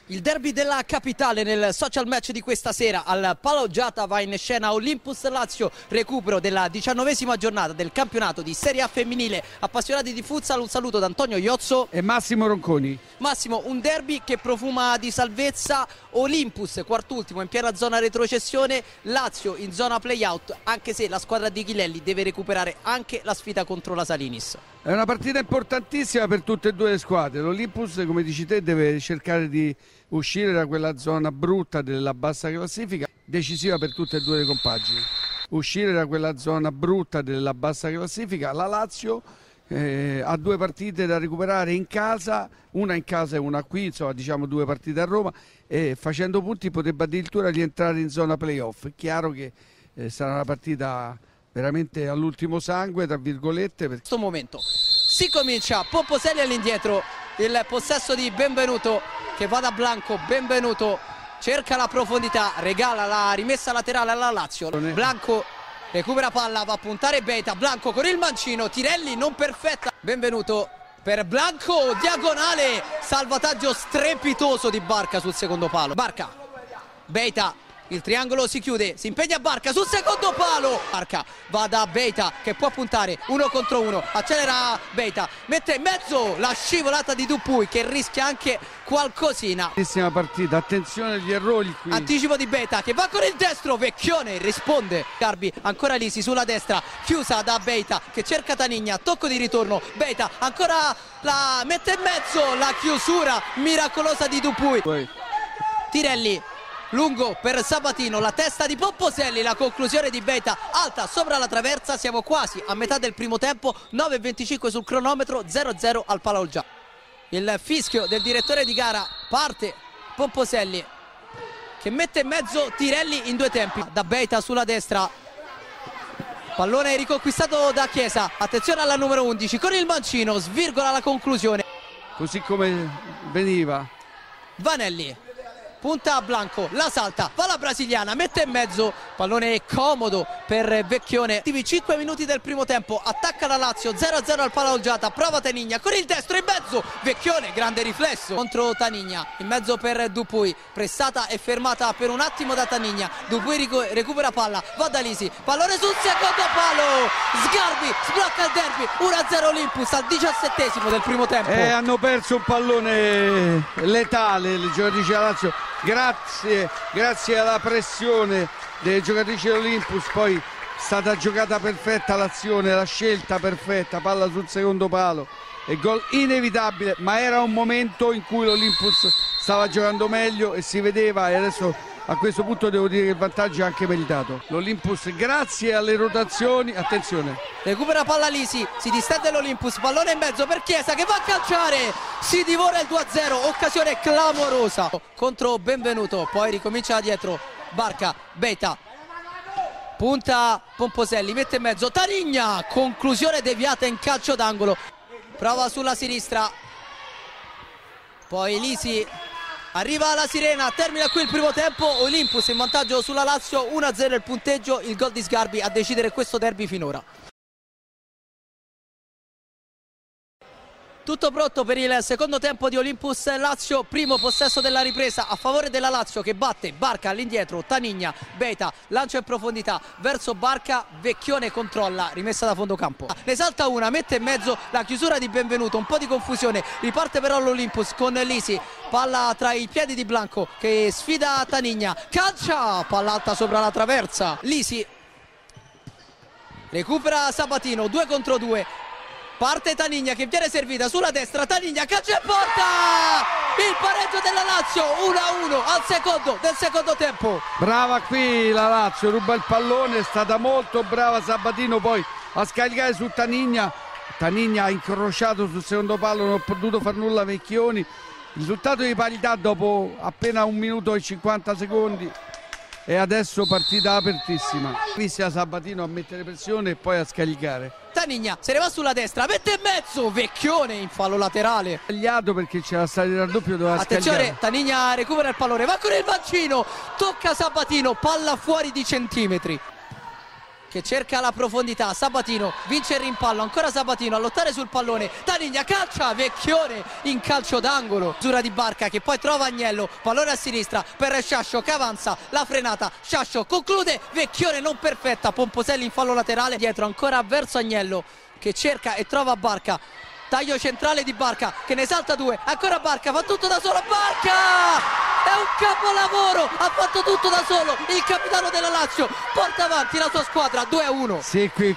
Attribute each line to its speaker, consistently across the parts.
Speaker 1: Il derby della capitale nel social match di questa sera. Al Paloggiata va in scena Olympus Lazio, recupero della 19ª giornata del campionato di Serie A femminile. Appassionati di futsal, un saluto da Antonio Iozzo
Speaker 2: e Massimo Ronconi.
Speaker 1: Massimo, un derby che profuma di salvezza. Olympus quartultimo in piena zona retrocessione, Lazio in zona playout, anche se la squadra di Ghilelli deve recuperare anche la sfida contro la Salinis.
Speaker 2: È una partita importantissima per tutte e due le squadre. L'Olympus, come dici te, deve cercare di uscire da quella zona brutta della bassa classifica, decisiva per tutte e due le compagini. Uscire da quella zona brutta della bassa classifica. La Lazio ha due partite da recuperare in casa, una in casa e una qui, insomma diciamo due partite a Roma, e facendo punti potrebbe addirittura rientrare in zona playoff. È chiaro che sarà una partita veramente all'ultimo sangue, tra virgolette.
Speaker 1: In questo momento si comincia, Pomposelli all'indietro, il possesso di Benvenuto che va da Blanco. Benvenuto cerca la profondità, regala la rimessa laterale alla Lazio. Blanco recupera palla, va a puntare Beita, Blanco con il mancino, Tirelli non perfetta. Benvenuto per Blanco, diagonale, salvataggio strepitoso di Barca sul secondo palo. Barca, Beita, il triangolo si chiude, si impegna Barca sul secondo palo. Barca va da Beita che può puntare uno contro uno, accelera Beita, mette in mezzo la scivolata di Dupuy che rischia anche qualcosina.
Speaker 2: Bellissima partita, attenzione agli errori qui.
Speaker 1: Anticipo di Beita che va con il destro, Vecchione risponde. Garbi ancora Lisi sulla destra, chiusa da Beita che cerca Tanigna, tocco di ritorno, Beita ancora la mette in mezzo, la chiusura miracolosa di Dupuy. Tirelli lungo per Sabatino, la testa di Pomposelli, la conclusione di Beita alta sopra la traversa. Siamo quasi a metà del primo tempo, 9:25 sul cronometro, 0-0 al Paloggia. Il fischio del direttore di gara, parte Pomposelli che mette in mezzo Tirelli in due tempi. Da Beita sulla destra, pallone riconquistato da Chiesa, attenzione alla numero 11 con il mancino, svirgola la conclusione.
Speaker 2: Così come veniva.
Speaker 1: Vanelli punta a Blanco, la salta, va la brasiliana, mette in mezzo, pallone comodo per Vecchione. 5 minuti del primo tempo, attacca la Lazio, 0-0 al Paloggiata, prova Tanigna con il destro in mezzo, Vecchione, grande riflesso contro Tanigna, in mezzo per Dupuy, pressata e fermata per un attimo da Tanigna. Dupuy recupera palla, va da Lisi, pallone sul secondo palo, Sgarbi sblocca il derby, 1-0 Olympus al 17esimo del primo tempo.
Speaker 2: Hanno perso un pallone letale le giocatrici della Lazio. Grazie alla pressione delle giocatrici dell'Olympus, poi è stata giocata perfetta l'azione, la scelta perfetta, palla sul secondo palo e gol inevitabile, ma era un momento in cui l'Olympus stava giocando meglio e si vedeva, e adesso a questo punto devo dire che il vantaggio è anche meritato. L'Olympus, grazie alle rotazioni, attenzione,
Speaker 1: recupera palla Lisi, si distende l'Olympus, pallone in mezzo per Chiesa che va a calciare, si divora il 2-0, occasione clamorosa contro Benvenuto, poi ricomincia da dietro Barca, Beita, punta Pomposelli, mette in mezzo Tanigna, conclusione deviata in calcio d'angolo, prova sulla sinistra, poi Lisi, arriva alla sirena, termina qui il primo tempo, Olympus in vantaggio sulla Lazio, 1-0 il punteggio, il gol di Sgarbi a decidere questo derby finora. Tutto pronto per il secondo tempo di Olympus Lazio, primo possesso della ripresa a favore della Lazio che batte Barca all'indietro, Tanigna, Beita, lancio in profondità verso Barca, Vecchione controlla, rimessa da fondo campo. Ne salta una, mette in mezzo la chiusura di Benvenuto, un po' di confusione, riparte però l'Olympus con Lisi, palla tra i piedi di Blanco che sfida Tanigna, calcia, palla alta sopra la traversa, Lisi recupera Sabatino, 2 contro 2. Parte Tanigna che viene servita sulla destra, Tanigna calcia in porta! Il pareggio della Lazio, 1-1 al secondo del secondo tempo.
Speaker 2: Brava qui la Lazio, ruba il pallone, è stata molto brava Sabatino poi a scaricare su Tanigna. Tanigna ha incrociato sul secondo palo, non ha potuto far nulla a Vecchioni. Risultato di parità dopo appena 1 minuto e 50 secondi. E adesso partita apertissima. Vista Sabatino a mettere pressione e poi a scaricare.
Speaker 1: Tanigna se ne va sulla destra, mette in mezzo, Vecchione in fallo laterale.
Speaker 2: Sbagliato perché c'era stato il raddoppio, doveva
Speaker 1: attenzione,
Speaker 2: scagliare.
Speaker 1: Tanigna recupera il pallone, va con il mancino, tocca Sabatino, palla fuori di centimetri. che cerca la profondità, Sabatino vince il rimpallo, ancora Sabatino a lottare sul pallone, Taniglia calcia, Vecchione in calcio d'angolo, misura di Barca che poi trova Agnello, pallone a sinistra per Sciascio che avanza, la frenata, Sciascio conclude, Vecchione non perfetta, Pomposelli in fallo laterale, dietro ancora verso Agnello che cerca e trova Barca, taglio centrale di Barca che ne salta due, ancora Barca, fa tutto da solo, Barca! È un capolavoro, ha fatto tutto da solo, il capitano della Lazio porta avanti la sua squadra 2-1.
Speaker 2: Sì, qui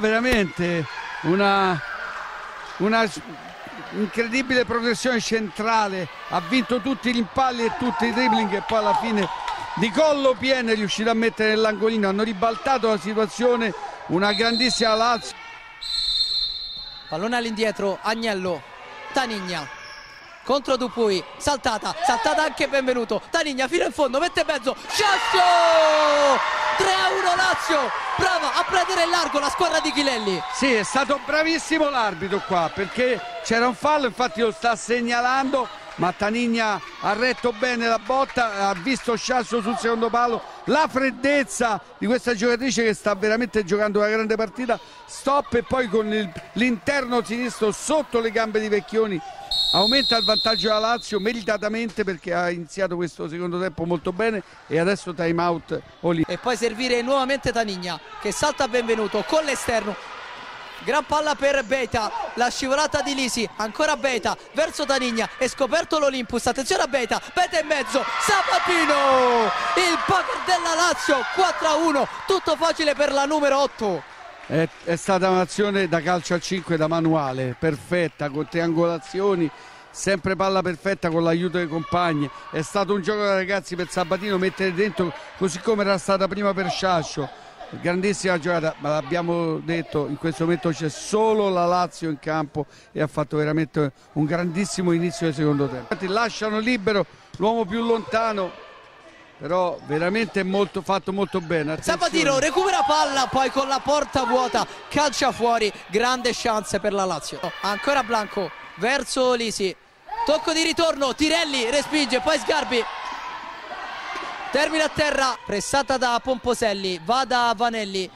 Speaker 2: veramente una incredibile progressione centrale, ha vinto tutti gli impalli e tutti i dribbling e poi alla fine di collo pieno è riuscito a mettere nell'angolino, hanno ribaltato la situazione, una grandissima Lazio.
Speaker 1: Pallone all'indietro, Agnello, Taniglia contro Dupuy, saltata anche Benvenuto, Taniglia fino in fondo, mette in mezzo, Sciascio! 3-1 Lazio, brava a prendere in largo la squadra di Chilelli.
Speaker 2: Sì, è stato bravissimo l'arbitro qua perché c'era un fallo, infatti lo sta segnalando, ma Taniglia ha retto bene la botta, ha visto Sciascio sul secondo palo, la freddezza di questa giocatrice che sta veramente giocando una grande partita, stop e poi con l'interno sinistro sotto le gambe di Vecchioni aumenta il vantaggio della Lazio meritatamente perché ha iniziato questo secondo tempo molto bene e adesso time out
Speaker 1: e poi servire nuovamente Taniglia che salta a Benvenuto con l'esterno, gran palla per Beita, la scivolata di Lisi, ancora Beita verso Taniglia, è scoperto l'Olympus, attenzione a Beita, Beita in mezzo, Sabatino, il poker della Lazio, 4-1, tutto facile per la numero 8.
Speaker 2: È stata un'azione da calcio a 5 da manuale, perfetta, con triangolazioni, sempre palla perfetta con l'aiuto dei compagni. È stato un gioco da ragazzi per Sabatino mettere dentro così come era stata prima per Sciascio. Grandissima giocata, ma l'abbiamo detto, in questo momento c'è solo la Lazio in campo e ha fatto veramente un grandissimo inizio del secondo tempo. Infatti lasciano libero l'uomo più lontano, però veramente fatto molto bene. Attenzione.
Speaker 1: Sabatino recupera palla, poi con la porta vuota calcia fuori, grande chance per la Lazio. Ancora Blanco verso Lisi, tocco di ritorno, Tirelli respinge, poi Sgarbi termina a terra, pressata da Pomposelli, va da Vanelli,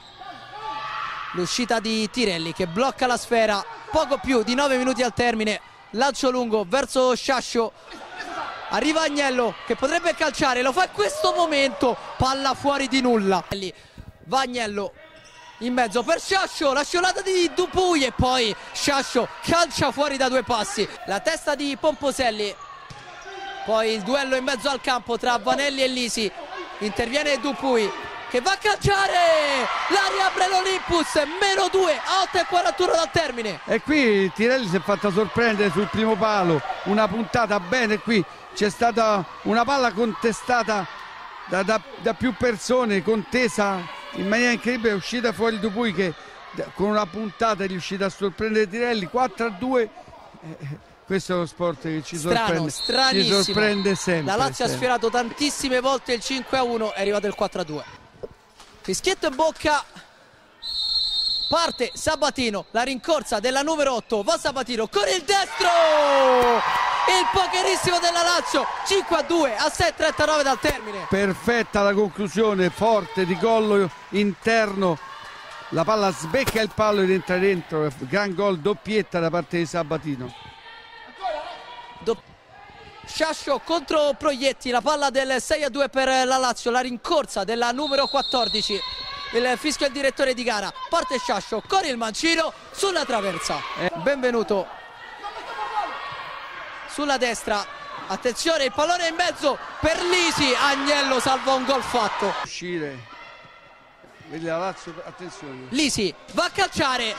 Speaker 1: l'uscita di Tirelli che blocca la sfera, poco più di 9 minuti al termine, lancio lungo verso Sciascio, arriva Agnello che potrebbe calciare, lo fa in questo momento, palla fuori di nulla, va Agnello in mezzo per Sciascio, la scivolata di Dupuy e poi Sciascio calcia fuori da 2 passi, la testa di Pomposelli, poi il duello in mezzo al campo tra Vanelli e Lisi, interviene Dupuy che va a calciare, la riapre l'Olympus, -2 a 8:41 dal termine.
Speaker 2: E qui Tirelli si è fatta sorprendere sul primo palo, una puntata bene, qui c'è stata una palla contestata da più persone, contesa in maniera incredibile, è uscita fuori Dupuy che con una puntata è riuscita a sorprendere Tirelli, 4-2. Questo è lo sport che ci sorprende sempre.
Speaker 1: La Lazio ha sfiorato tantissime volte il 5-1, è arrivato il 4-2. Fischietto in bocca, parte Sabatino, la rincorsa della numero 8, va Sabatino con il destro, il pokerissimo della Lazio, 5-2 a 6:39 dal termine.
Speaker 2: Perfetta la conclusione, forte di collo interno, la palla sbecca il palo ed entra dentro, gran gol, doppietta da parte di Sabatino.
Speaker 1: Sciascio contro Proietti, la palla del 6-2 per la Lazio, la rincorsa della numero 14, il fischio del direttore di gara, parte Sciascio con il mancino sulla traversa, Benvenuto sulla destra, attenzione il pallone in mezzo per Lisi, Agnello salva un gol fatto.
Speaker 2: Uscire, vedi la Lazio, attenzione.
Speaker 1: Lisi va a calciare,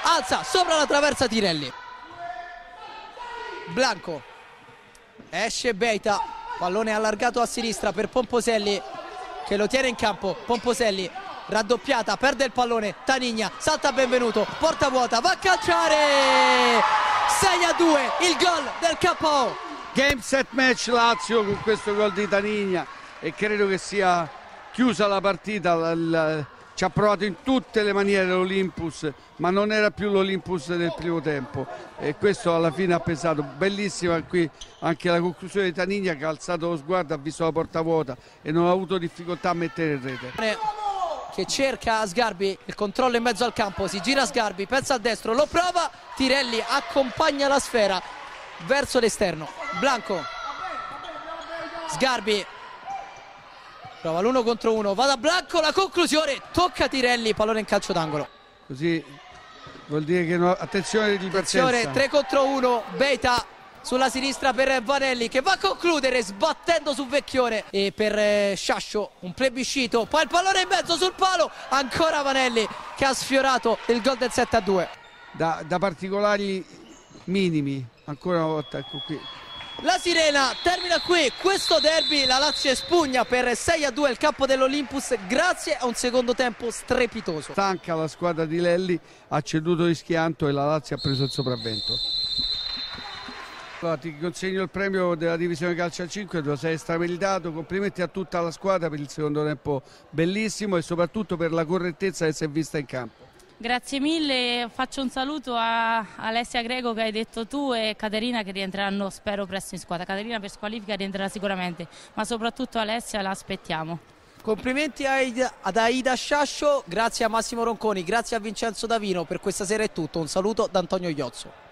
Speaker 1: alza sopra la traversa Tirelli, Blanco, esce Beita, pallone allargato a sinistra per Pomposelli che lo tiene in campo, Pomposelli raddoppiata, perde il pallone, Taniglia salta Benvenuto, porta vuota, va a calciare, 6-2 il gol del KO.
Speaker 2: Game set match Lazio con questo gol di Taniglia e credo che sia chiusa la partita. Ci ha provato in tutte le maniere l'Olympus, ma non era più l'Olympus del primo tempo e questo alla fine ha pesato. Bellissima qui anche la conclusione di Taniglia che ha alzato lo sguardo, ha visto la porta vuota e non ha avuto difficoltà a mettere in rete.
Speaker 1: che cerca Sgarbi, il controllo in mezzo al campo, si gira Sgarbi, pensa al destro, lo prova, Tirelli accompagna la sfera verso l'esterno. Blanco, Sgarbi prova l'1 contro 1, va da Blanco, la conclusione, tocca Tirelli, pallone in calcio d'angolo.
Speaker 2: Così vuol dire che no, attenzione di partenza.
Speaker 1: Attenzione, 3 contro 1, Beita sulla sinistra per Vanelli che va a concludere sbattendo su Vecchione, e per Sciascio un plebiscito, poi il pallone in mezzo sul palo, ancora Vanelli che ha sfiorato il gol del 7-2.
Speaker 2: Da particolari minimi, ancora una volta, ecco qui.
Speaker 1: La sirena termina qui questo derby, la Lazio espugna per 6-2 il campo dell'Olympus grazie a un secondo tempo strepitoso.
Speaker 2: Stanca la squadra di Lelli, ha ceduto di schianto e la Lazio ha preso il sopravvento. Allora, ti consegno il premio della divisione calcio a 5, te lo sei strameritato, complimenti a tutta la squadra per il secondo tempo bellissimo e soprattutto per la correttezza che si è vista in campo.
Speaker 3: Grazie mille, faccio un saluto a Alessia Greco che hai detto tu e Caterina che rientreranno spero presto in squadra. Caterina per squalifica rientrerà sicuramente, ma soprattutto Alessia la aspettiamo.
Speaker 1: Complimenti ad Aida Sciascio, grazie a Massimo Ronconi, grazie a Vincenzo Davino, per questa sera è tutto, un saluto da Antonio Iozzo.